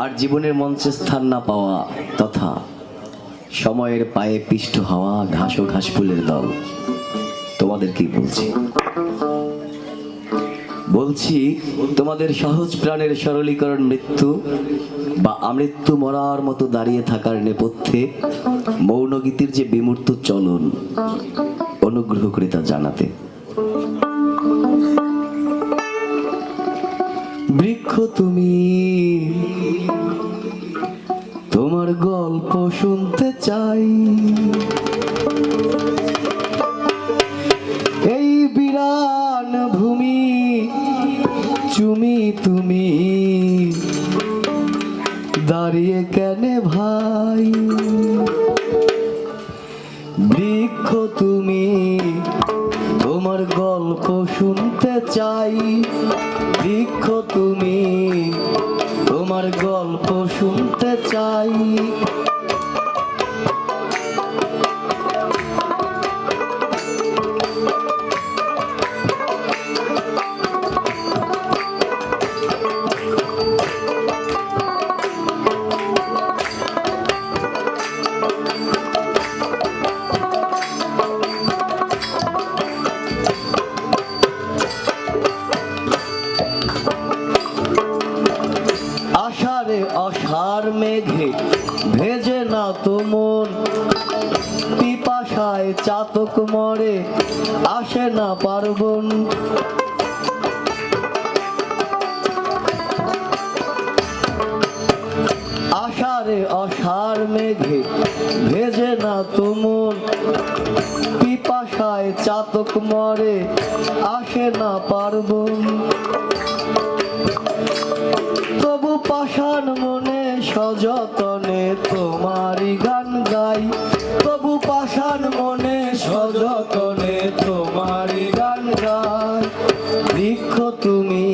আর জীবনের মঞ্চে স্থান না পাওয়া তথা সময়ের পায়ে পিষ্ট হওয়া ঘাস ও ঘাস ফুলের দল, তোমাদের কি বলছি তোমাদের সহজ প্রাণের সরলীকরণ মৃত্যু বা আমৃত্যু মরার মতো দাঁড়িয়ে থাকার নেপথ্যে মৌন গীতির যে বিমূর্ত চলন, অনুগ্রহ করে তা জানাতে। বৃক্ষ তুমি, তোমার গল্প শুনতে চাই। এই বিরান ভূমি চুমি তুমি, দাঁড়িয়ে কেনে ভাই? বৃক্ষ তুমি, তোমার গল্প শুনতে চাই। বৃক্ষ তুমি, তোমার গল্প শুনতে চাই। অসার মেঘে ভেজে না তো মন, পিপাসায় চাতক মরে আসে না পার্বণ। আষাঢ়ে অসার মেঘে ভেজে না তো মন, পিপাসায় চাতক মরে আসে না পার্বণ। তবু পাষাণ মনে সযতনে তোমারই গান গাই। তবু পাষাণ মনে সযতনে তোমারই গান গাই। বৃক্ষ তুমি,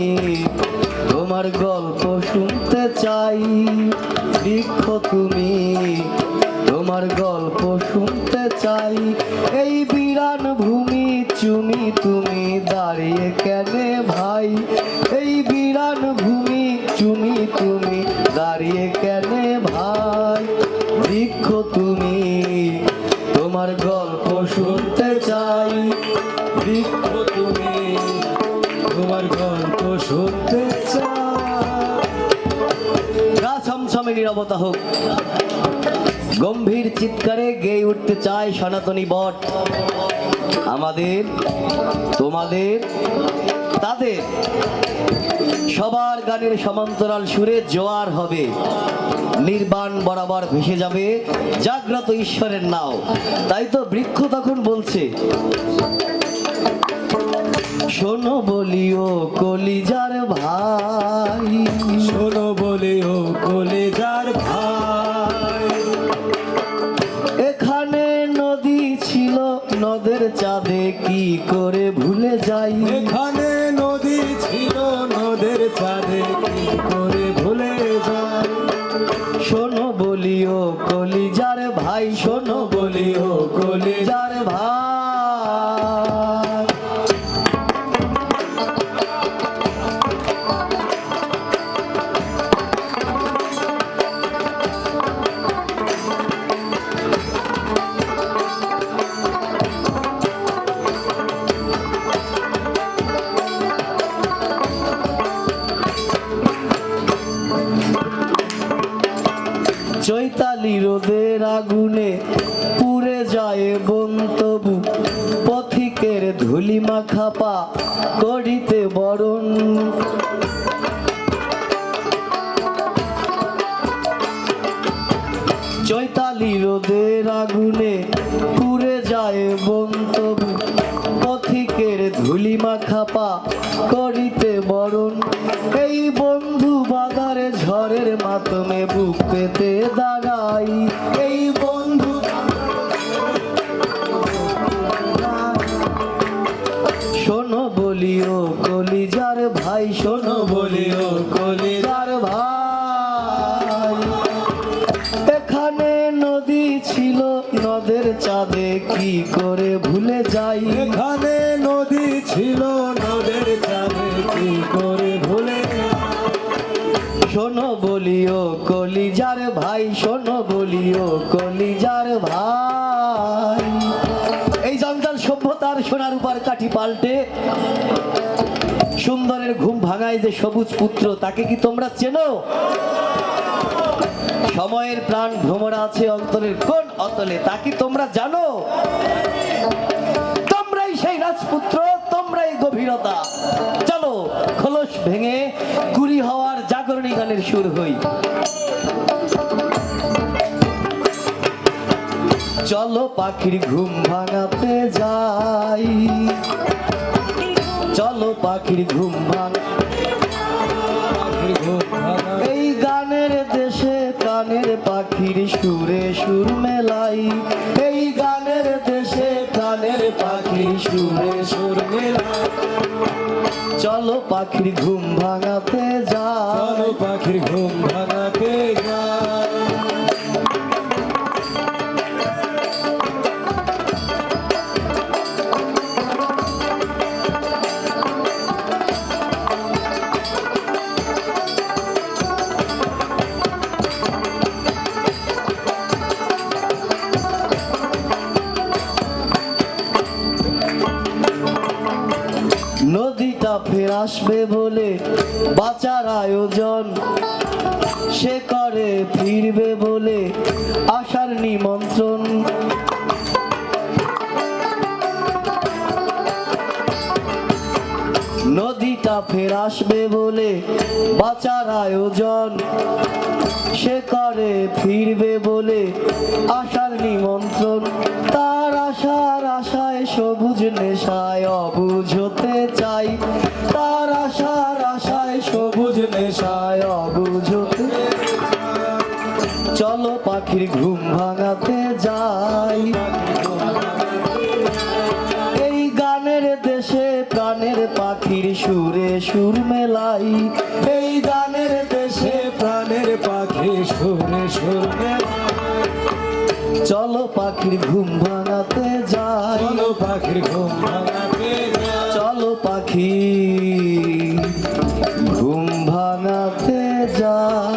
তোমার গল্প শুনতে চাই। বৃক্ষ তুমি, তোমার গল্প শুনতে চাই। এই বিরান ভূমি চুমি তুমি, দাঁড়িয়ে কেনে ভাই? এই বিরান ভূমি চুমি তুমি, দাঁড়িয়ে কেনে ভাই? বৃক্ষ তুমি, তোমার গল্প শুনতে চাই। বৃক্ষ তুমি, তোমার গল্প শুনতে চাই। গা ছমছমে নীরবতা হোক, গম্ভীর চিৎকারে গেয়ে উঠতে চায় সনাতনী বট। আমাদের, তোমাদের, তাদের সবার গানের সমান্তরাল সুরে জোয়ার হবে, নির্বাণ বরাবর ভেসে যাবে জাগ্রত ঈশ্বরের নাও। তাই তো বৃক্ষ তখন বলছে, শোনো বলিও কলিজার ভাই। শোনো বলিও কলিজার ভাই। এখানে নদী ছিল, নদের চাঁদে কি করে ভুলে যাই? এখানে নদী ছিল, নদের চাঁদে কি করে ভুলে যাই? শোনো বলিও কলিজার ভাই। শোনো বলিও কলিজার ভাই। চৈতালি রোদের আগুনে পুড়ে যায় বন, তবু পথিকের ধুলি মাখা পা করিতে বরণ। চৈতালি রোদের আগুনে পুড়ে যায় বন, তবু পথিকের ধুলি মাখা পা করিতে বরণ। এই বন্ধু বাদারে ঝড়ের মাতমে বুক পেতে দাঁড়াই। এই বন্ধু, শোনো বলিও কলিজার ভাই। শোনো বলিও কলিজার ভাই। এখানে নদী ছিল, নদের চাঁদে কি করে ভুলে যাই? এখানে নদী ছিল, নদের চাঁদে কি করে ভুলে যাই? শোনো বলিও কলিজার ভাই, শোনো বলিও কলিজার ভাই। এই জঞ্জাল সভ্যতার সোনার উপর কাঠি পাল্টে সুন্দরের ঘুম ভাঙায় যে সবুজ পুত্র, তাকে কি তোমরা চেনো? সময়ের প্রাণ ভ্রমরা আছে অন্তরের কোন অতলে, তা কি তোমরা জানো? তোমরাই সেই রাজপুত্র, তোমরাই গভীরতা। চলো খোলস ভেঙে কুড়ি হওয়ার জাগরণী গানের সুর হই। চলো পাখির ঘুম ভাঙাতে যাই, চলো পাখির ঘুম ভাঙা। এই গানের দেশে প্রাণের পাখির সুরে সুর মেলাই, এই গানের দেশে প্রাণের পাখির সুরে সুর মেলাই। চলো পাখির ঘুম ভাঙাতে যাই, চলো পাখির ঘুম ভাঙাতে যাই। নদীটা ফের আসবে বলে বাঁচার আয়োজন, সে করে ফিরবে বলে আশার নিমন্ত্রণ। নদীটা ফের আসবে বলে বাঁচার আয়োজন, সে করে ফিরবে বলে আশার নিমন্ত্রণ। তার আশার আশায় সবুজ নেশায় অবুঝ হতে চাই, তার আশার আশায় সবুজ নেশায় অবুঝ হতে। চলো পাখির ঘুম ভাঙাতে যাই, এই গানের দেশে প্রাণের পাখির সুরে সুর মেলাই, এই গানের দেশে প্রাণের পাখি সুরে সুর মেলাই। চলো পাখির ঘুম ভাঙাতে যাই, চলো পাখির ঘুম ভাঙাতে যাই। চলো পাখি ঘুম ভাঙাতে যাই।